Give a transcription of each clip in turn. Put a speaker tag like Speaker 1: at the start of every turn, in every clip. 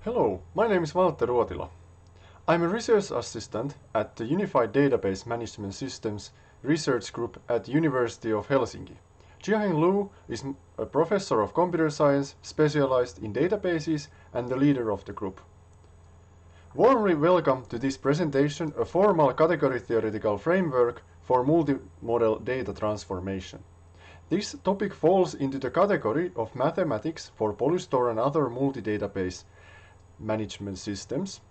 Speaker 1: Hello, my name is Walter Ruotila. I'm a research assistant at the Unified Database Management Systems research group at the University of Helsinki. Jiaheng Lu is a professor of computer science specialized in databases and the leader of the group. Warmly welcome to this presentation, a formal category theoretical framework for multimodal data transformation. This topic falls into the category of mathematics for polystore and other multi-database management systems.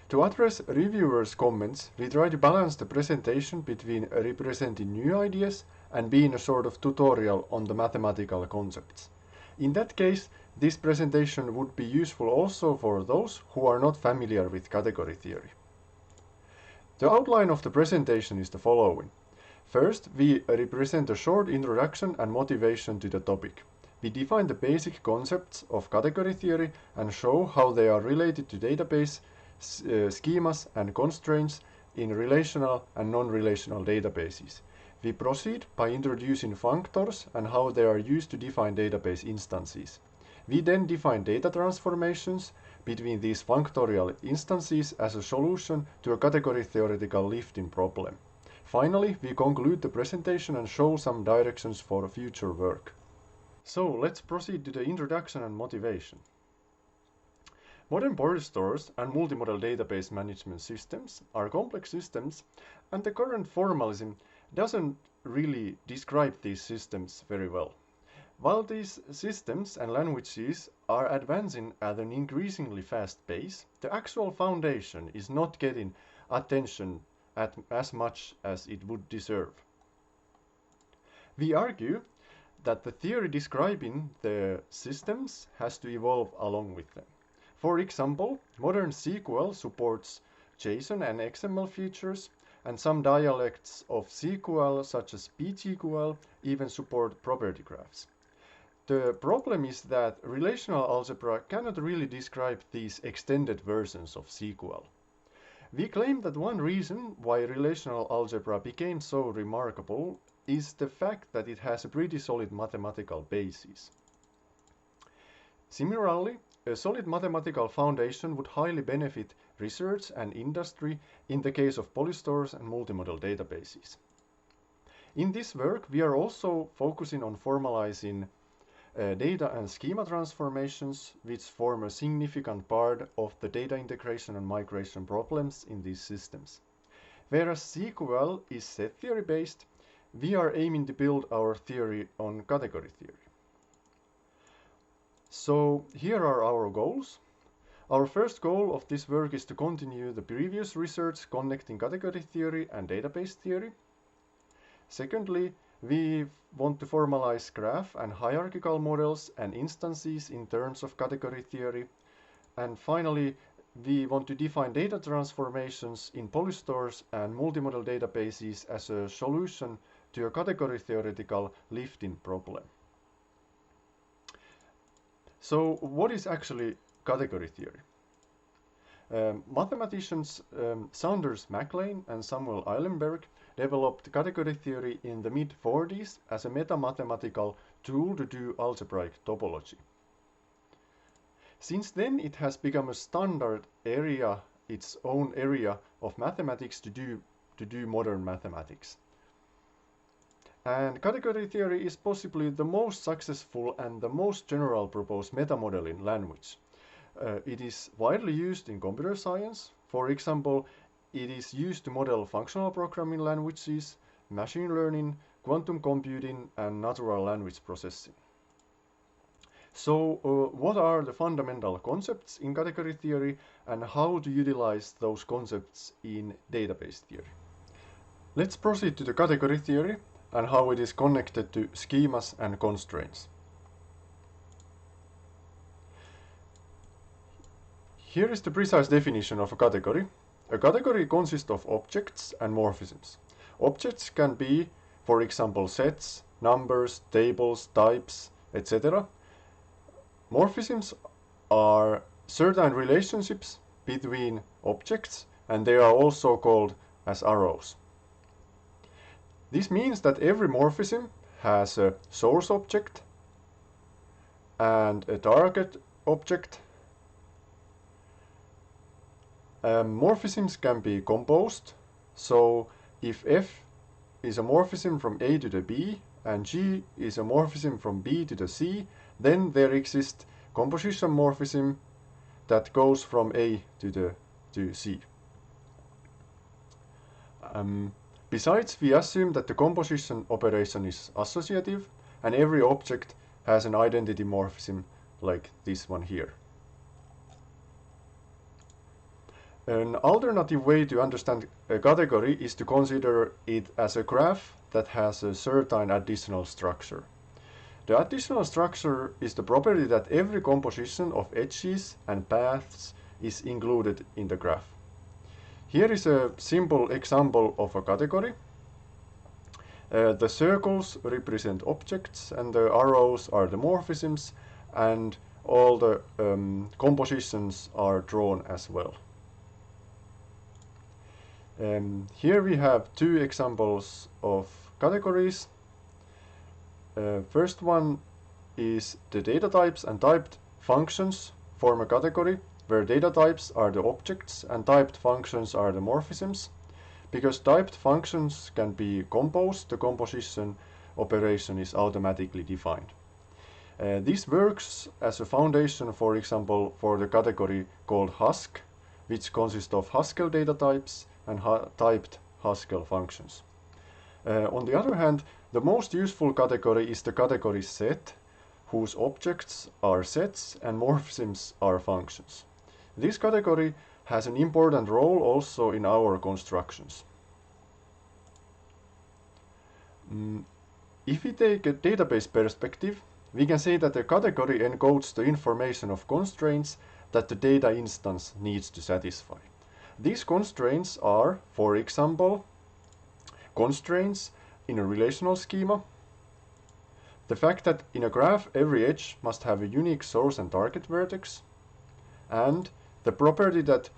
Speaker 1: To address reviewers' comments, we try to balance the presentation between representing new ideas and being a sort of tutorial on the mathematical concepts. In that case, this presentation would be useful also for those who are not familiar with category theory. The outline of the presentation is the following. First, we represent a short introduction and motivation to the topic. We define the basic concepts of category theory and show how they are related to database schemas and constraints in relational and non-relational databases. We proceed by introducing functors and how they are used to define database instances. We then define data transformations between these functorial instances as a solution to a category theoretical lifting problem. Finally, we conclude the presentation and show some directions for future work. So let's proceed to the introduction and motivation. Modern polystores and multimodal database management systems are complex systems, and the current formalism doesn't really describe these systems very well. While these systems and languages are advancing at an increasingly fast pace, the actual foundation is not getting attention as much as it would deserve. We argue that the theory describing the systems has to evolve along with them. For example, modern SQL supports JSON and XML features, and some dialects of SQL, such as PGQL, even support property graphs. The problem is that relational algebra cannot really describe these extended versions of SQL. We claim that one reason why relational algebra became so remarkable is the fact that it has a pretty solid mathematical basis. Similarly, a solid mathematical foundation would highly benefit research and industry in the case of polystores and multimodal databases. In this work, we are also focusing on formalizing data and schema transformations, which form a significant part of the data integration and migration problems in these systems. Whereas SQL is set theory based, we are aiming to build our theory on category theory. So here are our goals. Our first goal of this work is to continue the previous research connecting category theory and database theory. Secondly, we want to formalize graph and hierarchical models and instances in terms of category theory. And finally, we want to define data transformations in polystores and multimodal databases as a solution to a category theoretical lifting problem. So what is actually category theory? Mathematicians Saunders Mac Lane and Samuel Eilenberg developed category theory in the mid-40s as a meta-mathematical tool to do algebraic topology. Since then, it has become a standard area, its own area of mathematics to do modern mathematics. And category theory is possibly the most successful and the most general proposed meta-modeling language. It is widely used in computer science. For example, it is used to model functional programming languages, machine learning, quantum computing, and natural language processing. So, what are the fundamental concepts in category theory and how to utilize those concepts in database theory? Let's proceed to the category theory and how it is connected to schemas and constraints. Here is the precise definition of a category. A category consists of objects and morphisms. Objects can be, for example, sets, numbers, tables, types, etc. Morphisms are certain relationships between objects, and they are also called as arrows. This means that every morphism has a source object and a target object Morphisms can be composed. So if F is a morphism from A to the B and G is a morphism from B to the C, then there exists composition morphism that goes from A to C. Besides, we assume that the composition operation is associative and every object has an identity morphism like this one here. An alternative way to understand a category is to consider it as a graph that has a certain additional structure. The additional structure is the property that every composition of edges and paths is included in the graph. Here is a simple example of a category. The circles represent objects and the arrows are the morphisms, and all the compositions are drawn as well. Here we have two examples of categories. First one is the data types and typed functions form a category where data types are the objects and typed functions are the morphisms. Because typed functions can be composed, the composition operation is automatically defined. This works as a foundation, for example, for the category called Hask, which consists of Haskell data types and typed Haskell functions. On the other hand, the most useful category is the category set, whose objects are sets and morphisms are functions. This category has an important role also in our constructions. If we take a database perspective, we can say that a category encodes the information of constraints that the data instance needs to satisfy. These constraints are, for example, constraints in a relational schema, the fact that in a graph every edge must have a unique source and target vertex, and the property that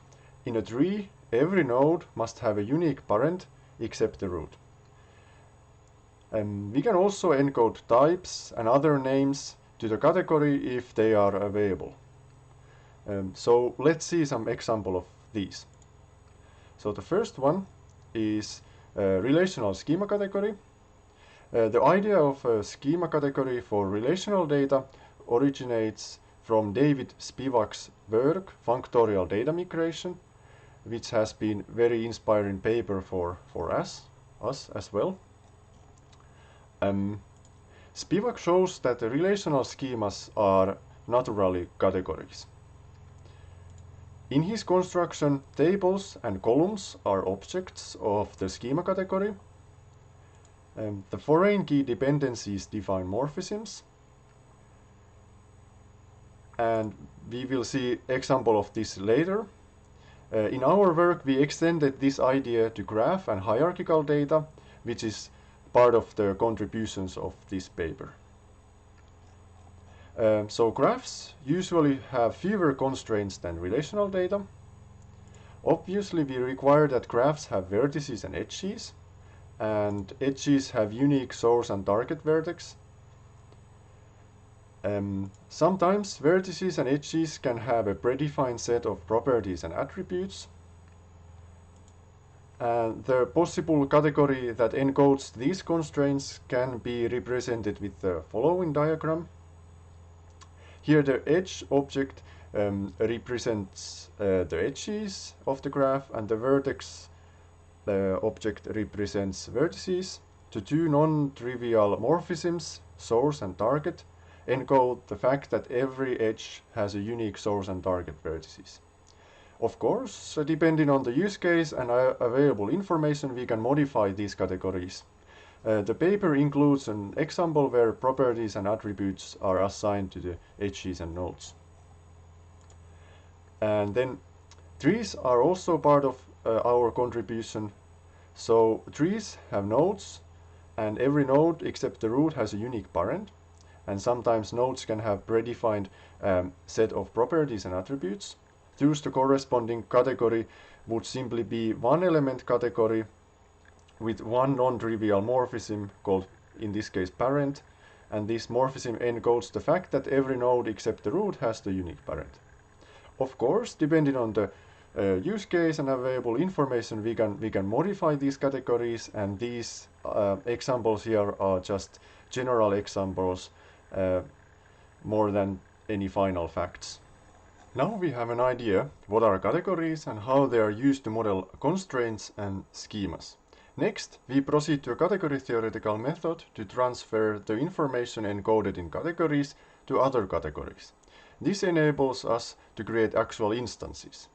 Speaker 1: in a tree every node must have a unique parent except the root. We can also encode types and other names to the category if they are available. So let's see some example of these. So the first one is a relational schema category. The idea of a schema category for relational data originates from David Spivak's work, Functorial Data Migration, which has been very inspiring paper for us as well. Spivak shows that the relational schemas are naturally categories. In his construction, tables and columns are objects of the schema category. The foreign key dependencies define morphisms. And we will see example of this later. In our work, we extended this idea to graph and hierarchical data, which is part of the contributions of this paper. So graphs usually have fewer constraints than relational data. Obviously, we require that graphs have vertices and edges have unique source and target vertex. Sometimes vertices and edges can have a predefined set of properties and attributes. And the possible category that encodes these constraints can be represented with the following diagram. Here the edge object represents the edges of the graph, and the vertex object represents vertices. The two non-trivial morphisms, source and target, encode the fact that every edge has a unique source and target vertices. Of course, depending on the use case and available information, we can modify these categories. The paper includes an example where properties and attributes are assigned to the edges and nodes. And then trees are also part of our contribution. So trees have nodes, and every node except the root has a unique parent. And sometimes nodes can have predefined set of properties and attributes. Thus, the corresponding category would simply be one element category with one non-trivial morphism called, in this case, parent, and this morphism encodes the fact that every node except the root has the unique parent. Of course, depending on the use case and available information, we can modify these categories, and these examples here are just general examples more than any final facts. Now we have an idea what are categories and how they are used to model constraints and schemas. Next, we proceed to a category theoretical method to transfer the information encoded in categories to other categories. This enables us to create actual instances.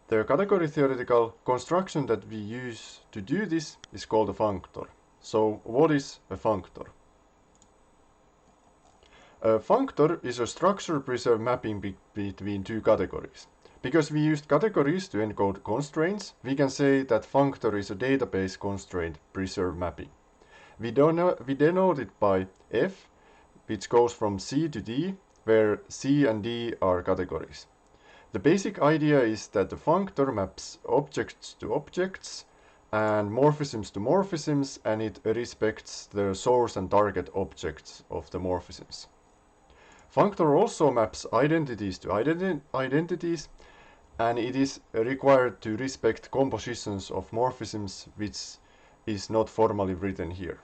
Speaker 1: The category theoretical construction that we use to do this is called a functor. So what is a functor? A functor is a structure-preserved mapping between two categories. Because we used categories to encode constraints, we can say that functor is a database constraint preserved mapping. We denote it by F, which goes from C to D, where C and D are categories. The basic idea is that the functor maps objects to objects and morphisms to morphisms, and it respects the source and target objects of the morphisms. Functor also maps identities to identities, and it is required to respect compositions of morphisms, which is not formally written here.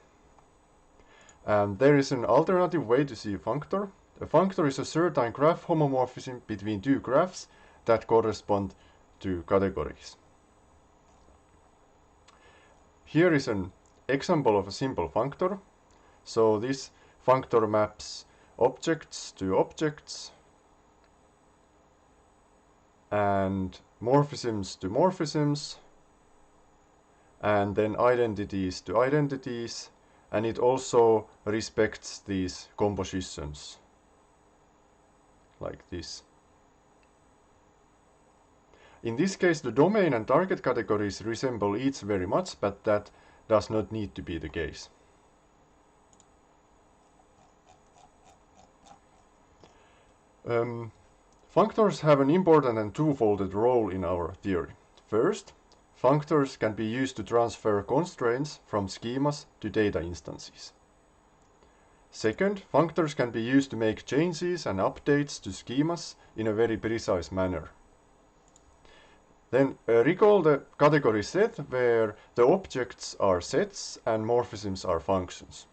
Speaker 1: And there is an alternative way to see a functor. A functor is a certain graph homomorphism between two graphs that correspond to categories. Here is an example of a simple functor. So this functor maps objects to objects and morphisms to morphisms, and then identities to identities, and it also respects these compositions like this. In this case, the domain and target categories resemble each very much, but that does not need to be the case. Functors have an important and twofold role in our theory. First, functors can be used to transfer constraints from schemas to data instances. Second, functors can be used to make changes and updates to schemas in a very precise manner. Then recall the category set where the objects are sets and morphisms are functions.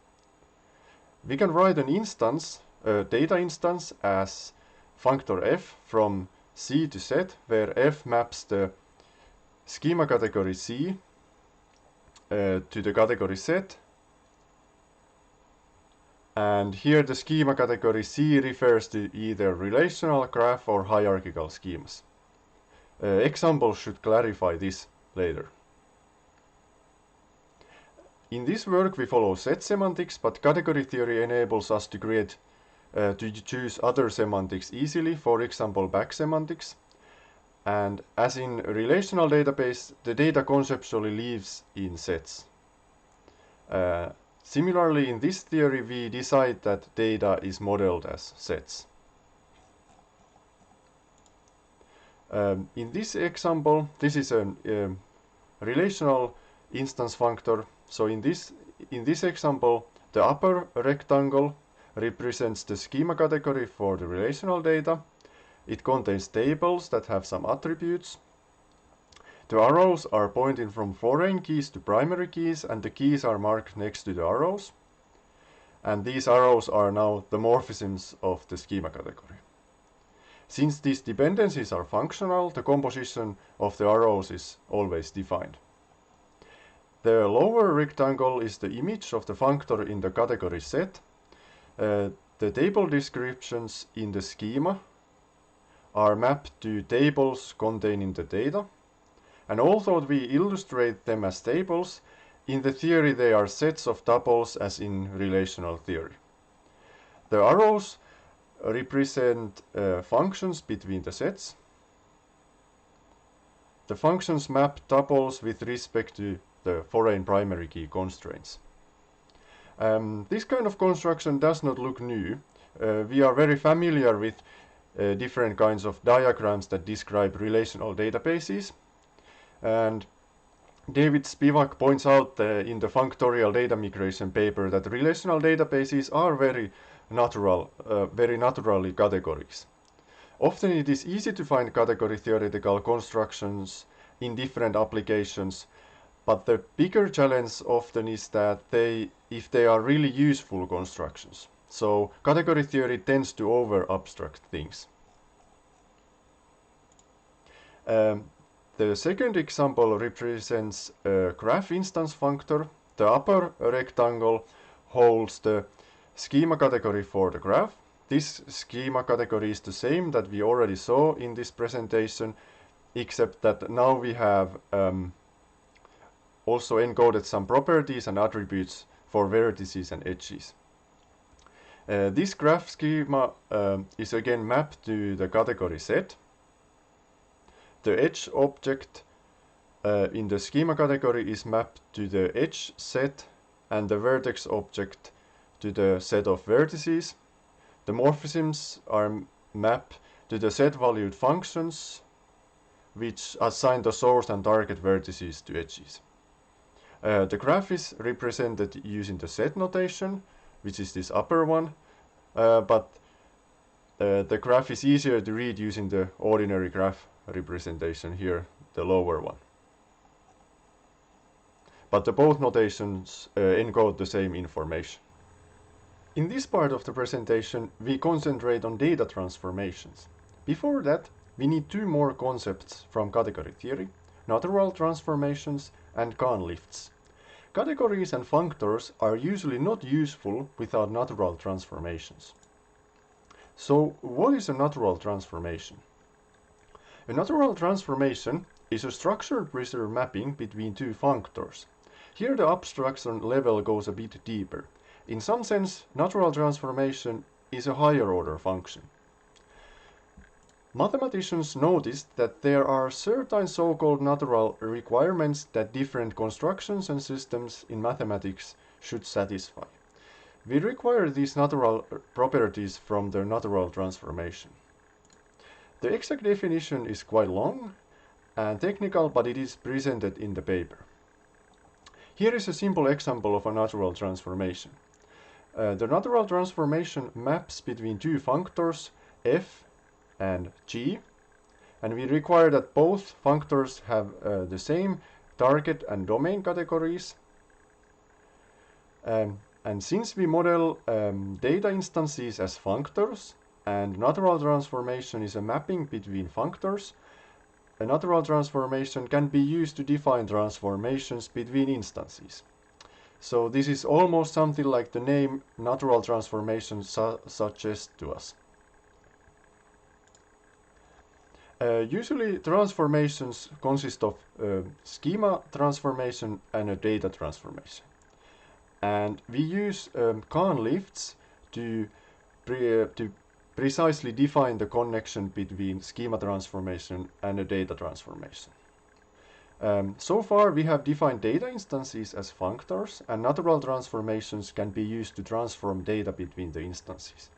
Speaker 1: We can write an instance, a data instance, as functor f from C to Z, where f maps the schema category C to the category Z. And here the schema category C refers to either relational, graph, or hierarchical schemas. Examples should clarify this later. In this work we follow set semantics, but category theory enables us to choose other semantics easily, for example back semantics. And as in a relational database, the data conceptually lives in sets. Similarly, in this theory we decide that data is modeled as sets. In this example, this is a relational instance functor. So in this example, the upper rectangle represents the schema category for the relational data. It contains tables that have some attributes. The arrows are pointing from foreign keys to primary keys, and the keys are marked next to the arrows. And these arrows are now the morphisms of the schema category. Since these dependencies are functional, the composition of the arrows is always defined. The lower rectangle is the image of the functor in the category set. The table descriptions in the schema are mapped to tables containing the data. And although we illustrate them as tables, in the theory they are sets of tuples as in relational theory. The arrows represent functions between the sets. The functions map tuples with respect to the foreign primary key constraints. This kind of construction does not look new. We are very familiar with different kinds of diagrams that describe relational databases. And David Spivak points out in the functorial data migration paper that relational databases are very naturally categories. Often it is easy to find category theoretical constructions in different applications, but the bigger challenge often is that if they are really useful constructions. So category theory tends to over-abstract things. The second example represents a graph instance functor. The upper rectangle holds the schema category for the graph. This schema category is the same that we already saw in this presentation, except that now we have also encoded some properties and attributes for vertices and edges. This graph schema is again mapped to the category set. The edge object in the schema category is mapped to the edge set, and the vertex object to the set of vertices. The morphisms are mapped to the set-valued functions, which assign the source and target vertices to edges. The graph is represented using the set notation, which is this upper one, but the graph is easier to read using the ordinary graph representation here, the lower one. But both notations encode the same information. In this part of the presentation, we concentrate on data transformations. Before that, we need two more concepts from category theory: natural transformations and Kahn lifts. Categories and functors are usually not useful without natural transformations. So, what is a natural transformation? A natural transformation is a structured preserved mapping between two functors. Here the abstraction level goes a bit deeper. In some sense, natural transformation is a higher order function. Mathematicians noticed that there are certain so-called natural requirements that different constructions and systems in mathematics should satisfy. We require these natural properties from the natural transformation. The exact definition is quite long and technical, but it is presented in the paper. Here is a simple example of a natural transformation. The natural transformation maps between two functors, f and g, and we require that both functors have the same target and domain categories. And since we model data instances as functors, and natural transformation is a mapping between functors, a natural transformation can be used to define transformations between instances. So this is almost something like the name natural transformation suggests to us. Usually transformations consist of a schema transformation and a data transformation. And we use Kahn lifts to precisely define the connection between schema transformation and a data transformation. So far we have defined data instances as functors, and natural transformations can be used to transform data between the instances.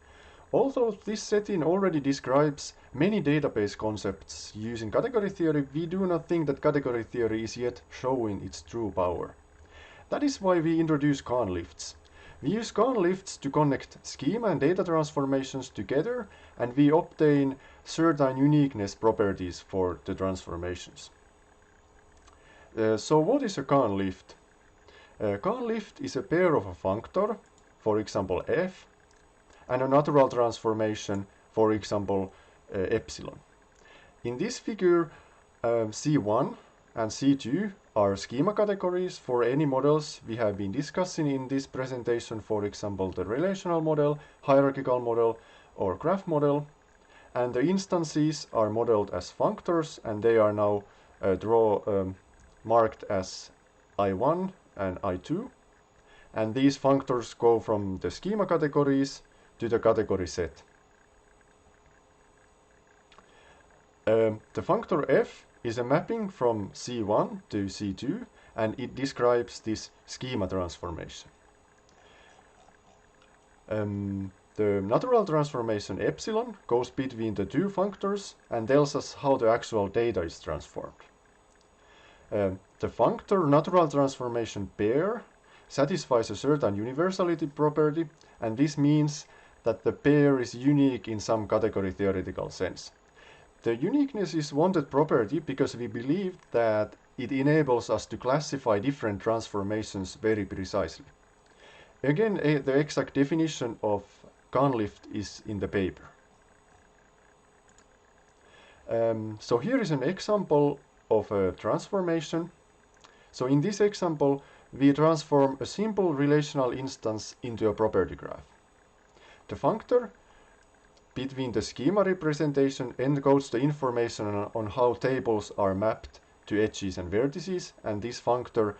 Speaker 1: Although this setting already describes many database concepts using category theory, we do not think that category theory is yet showing its true power. That is why we introduce Kahn lifts. We use Kahn lifts to connect schema and data transformations together, and we obtain certain uniqueness properties for the transformations. So what is a Kahn lift? Kahn lift is a pair of a functor, for example f, and a natural transformation, for example epsilon. In this figure, C1 and C2 are schema categories for any models we have been discussing in this presentation, for example the relational model, hierarchical model, or graph model, and the instances are modeled as functors, and they are now marked as I1 and I2, and these functors go from the schema categories to the category set. The functor f is a mapping from C1 to C2, and it describes this schema transformation. The natural transformation epsilon goes between the two functors and tells us how the actual data is transformed. The functor natural transformation pair satisfies a certain universality property, and this means that the pair is unique in some category theoretical sense. The uniqueness is wanted property because we believe that it enables us to classify different transformations very precisely. Again, the exact definition of conlift is in the paper. So here is an example of a transformation. So in this example, we transform a simple relational instance into a property graph. The functor between the schema representation encodes the information on how tables are mapped to edges and vertices, and this functor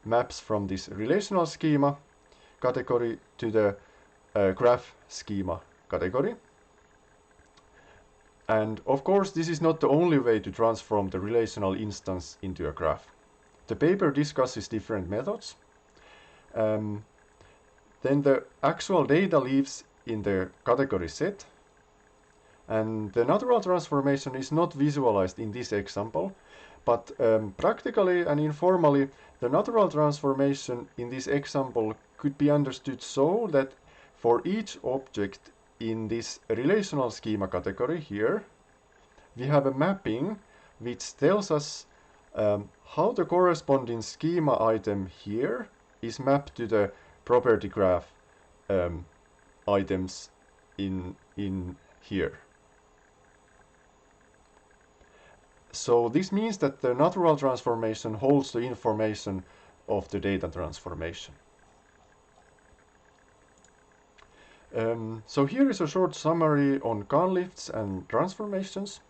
Speaker 1: maps from this relational schema category to the graph schema category. And of course, this is not the only way to transform the relational instance into a graph. The paper discusses different methods. Then the actual data lives in the category set, and the natural transformation is not visualized in this example, but practically and informally, the natural transformation in this example could be understood so that for each object in this relational schema category here, we have a mapping which tells us how the corresponding schema item here is mapped to the property graph items in here. So this means that the natural transformation holds the information of the data transformation. So here is a short summary on conlifts and transformations.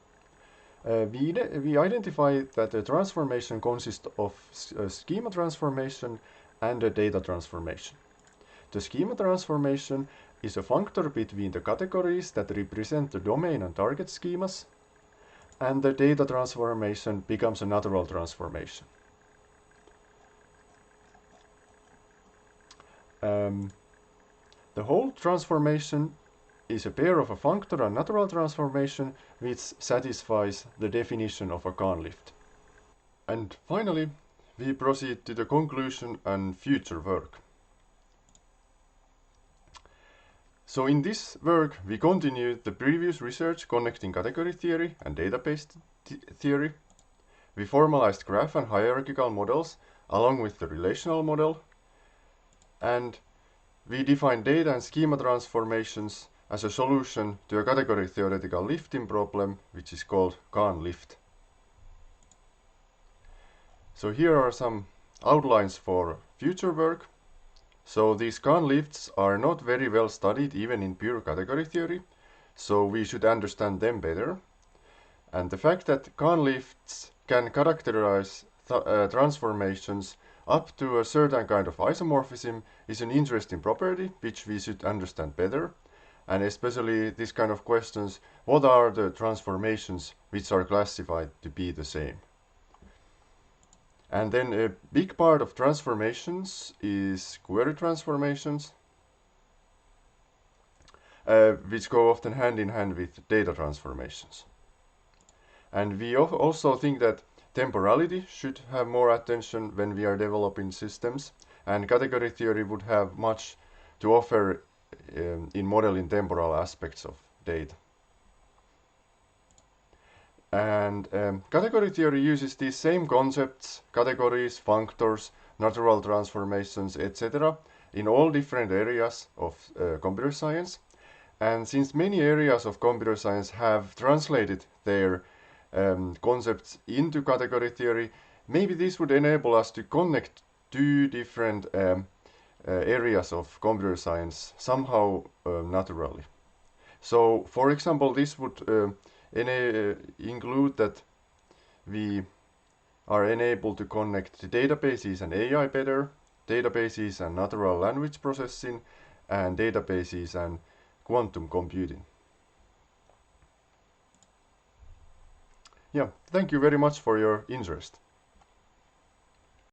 Speaker 1: We identify that the transformation consists of a schema transformation and a data transformation. The schema transformation is a functor between the categories that represent the domain and target schemas, and the data transformation becomes a natural transformation. The whole transformation is a pair of a functor and natural transformation which satisfies the definition of a conlift. And finally, we proceed to the conclusion and future work. So in this work, we continue the previous research connecting category theory and database theory. We formalized graph and hierarchical models along with the relational model, and we defined data and schema transformations as a solution to a category theoretical lifting problem, which is called conlift. So here are some outlines for future work. So these conlifts are not very well studied even in pure category theory, so we should understand them better. And the fact that conlifts can characterize transformations up to a certain kind of isomorphism is an interesting property which we should understand better. And especially this kind of questions, what are the transformations which are classified to be the same? And then a big part of transformations is query transformations, which go often hand in hand with data transformations. And we also think that temporality should have more attention when we are developing systems, and category theory would have much to offer in modeling temporal aspects of data. And category theory uses these same concepts, categories, functors, natural transformations, etc. in all different areas of computer science. And since many areas of computer science have translated their concepts into category theory, maybe this would enable us to connect two different areas of computer science somehow naturally. So, for example, this would include that we are enabled to connect databases and AI better, databases and natural language processing, and databases and quantum computing. Yeah, thank you very much for your interest.